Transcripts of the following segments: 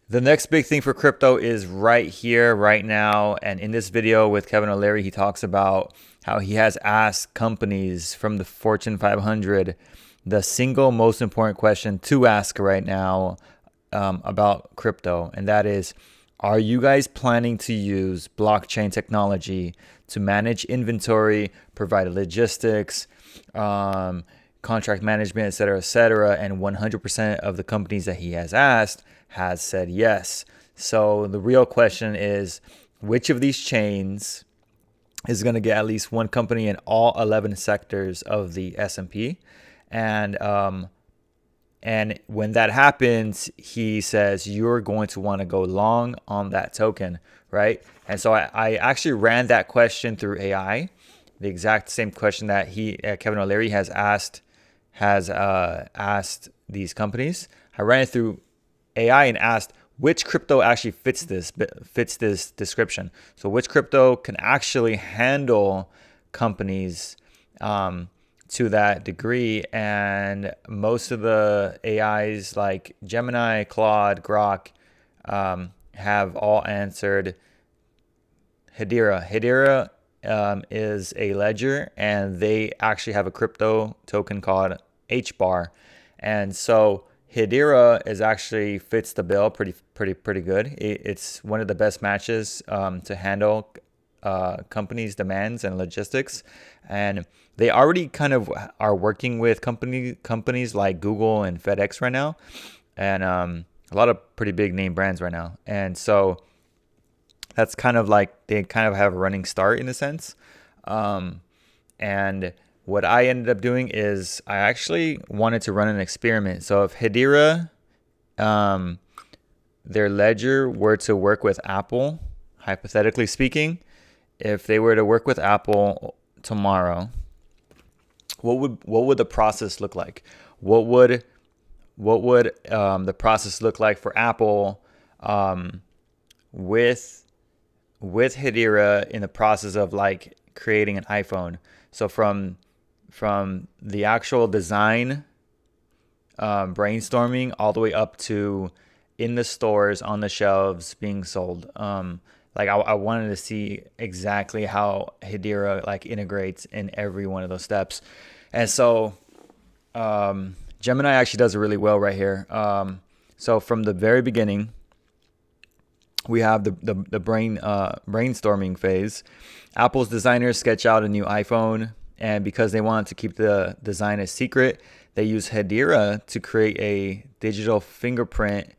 The next big thing for crypto is right here, right now. And in this video with Kevin O'Leary, he talks about how he has asked companies from the Fortune 500 the single most important question to ask right now about crypto. And that is, are you guys planning to use blockchain technology to manage inventory, provide logistics, contract management, et cetera, et cetera? And 100% of the companies that he has asked has said yes. So the real question is, which of these chains is going to get at least one company in all 11 sectors of the S&P? And when that happens, he says you're going to want to go long on that token, right? And so I actually ran that question through AI, the exact same question that Kevin O'Leary has asked these companies. I ran it through AI and asked which crypto actually fits this description. So which crypto can actually handle companies to that degree? And most of the AIs like Gemini, Claude, Grok have all answered Hedera. Hedera is a ledger, and they actually have a crypto token called HBAR. And so Hedera is actually fits the bill pretty good. It's one of the best matches to handle companies' demands and logistics, and they already kind of are working with companies like Google and FedEx right now, and a lot of pretty big name brands right now. And so that's kind of like they kind of have a running start in a sense. And what I ended up doing is I actually wanted to run an experiment. So if Hedera, their ledger were to work with Apple, hypothetically speaking, if they were to work with Apple tomorrow, what would the process look like? What would the process look like for Apple with Hedera in the process of like creating an iPhone? So from the actual design, brainstorming, all the way up to in the stores on the shelves being sold. Like I wanted to see exactly how Hedera like integrates in every one of those steps. And so Gemini actually does it really well right here. So from the very beginning, we have the brainstorming phase. Apple's designers sketch out a new iPhone, and because they wanted to keep the design a secret, they use Hedera to create a digital fingerprint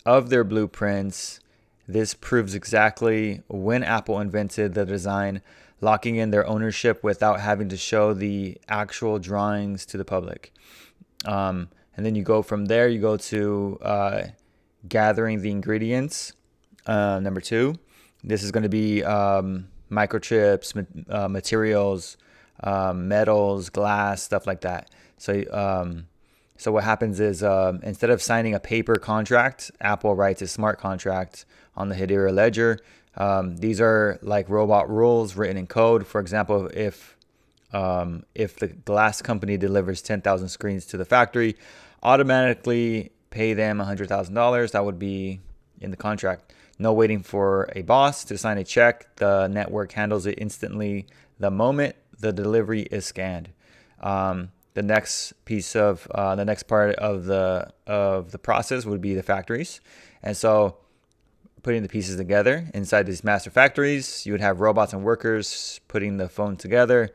of their blueprints. This proves exactly when Apple invented the design, locking in their ownership without having to show the actual drawings to the public. And then you go from there, you go to gathering the ingredients. Number two, this is going to be microchips, materials, metals, glass, stuff like that. So what happens is instead of signing a paper contract, Apple writes a smart contract on the Hedera ledger. These are like robot rules written in code. For example, if the glass company delivers 10,000 screens to the factory, automatically pay them $100,000. That would be in the contract. No waiting for a boss to sign a check. The network handles it instantly the moment the delivery is scanned. The next part of the process would be the factories. And so putting the pieces together inside these master factories, you would have robots and workers putting the phone together.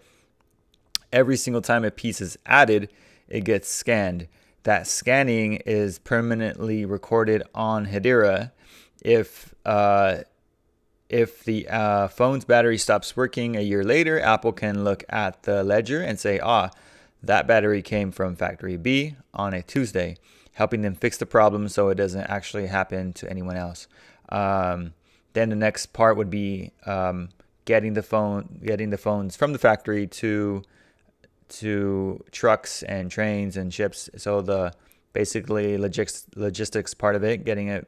Every single time a piece is added, it gets scanned. That scanning is permanently recorded on Hedera. If the phone's battery stops working a year later, Apple can look at the ledger and say, that battery came from factory B on a Tuesday, helping them fix the problem so it doesn't actually happen to anyone else. Then the next part would be getting the phones from the factory to trucks and trains and ships. So the basically logistics part of it, getting it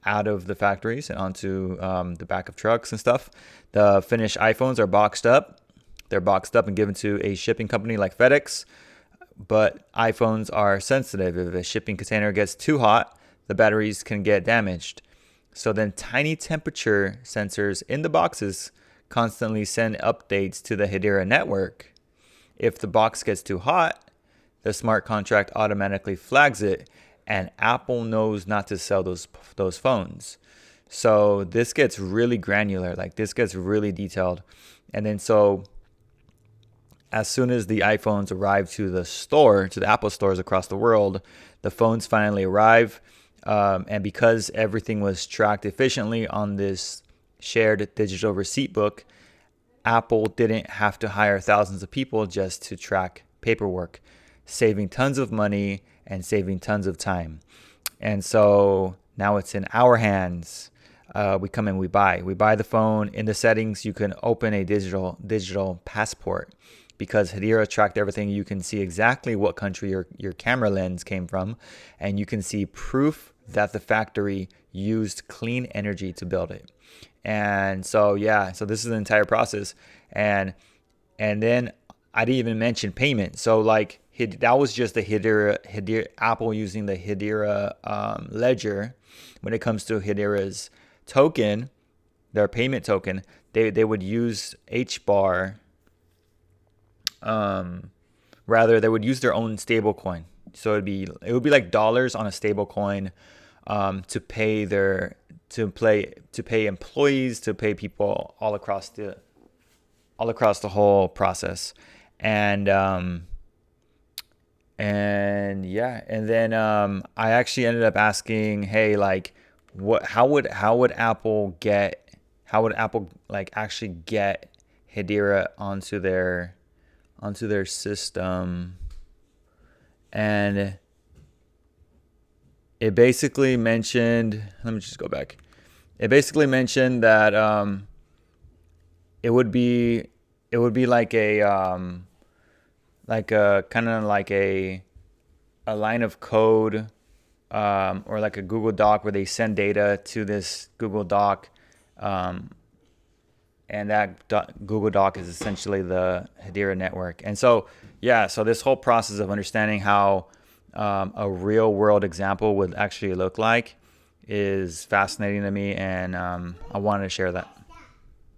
out of the factories and onto the back of trucks and stuff. The finished iPhones are boxed up. They're boxed up and given to a shipping company like FedEx. But iPhones are sensitive. If a shipping container gets too hot, the batteries can get damaged. So then tiny temperature sensors in the boxes constantly send updates to the Hedera network. If the box gets too hot, the smart contract automatically flags it, and Apple knows not to sell those phones. So this gets really granular, like this gets really detailed. And then so as soon as the iPhones arrive to the Apple stores across the world, the phones finally arrive. And because everything was tracked efficiently on this shared digital receipt book, Apple didn't have to hire thousands of people just to track paperwork, saving tons of money and saving tons of time. And so now it's in our hands. We come in, we buy the phone. In the settings, you can open a digital passport. Because Hedera tracked everything, you can see exactly what country your camera lens came from, and you can see proof that the factory used clean energy to build it. And so so this is the entire process. And then I didn't even mention payment. So like that was just the Hedera Apple using the Hedera ledger. When it comes to Hedera's token, their payment token, they would use HBAR. Rather, they would use their own stable coin. So it would be like dollars on a stable coin to pay employees, to pay people all across the whole process. And then I actually ended up asking, hey, like how would Apple like actually get Hedera onto their system? And it basically mentioned, let me just go back. It basically mentioned that it would be like a kind of like a line of code or like a Google Doc where they send data to this Google Doc. And that Google Doc is essentially the Hedera network. And so, so this whole process of understanding how a real world example would actually look like is fascinating to me. And I wanted to share that.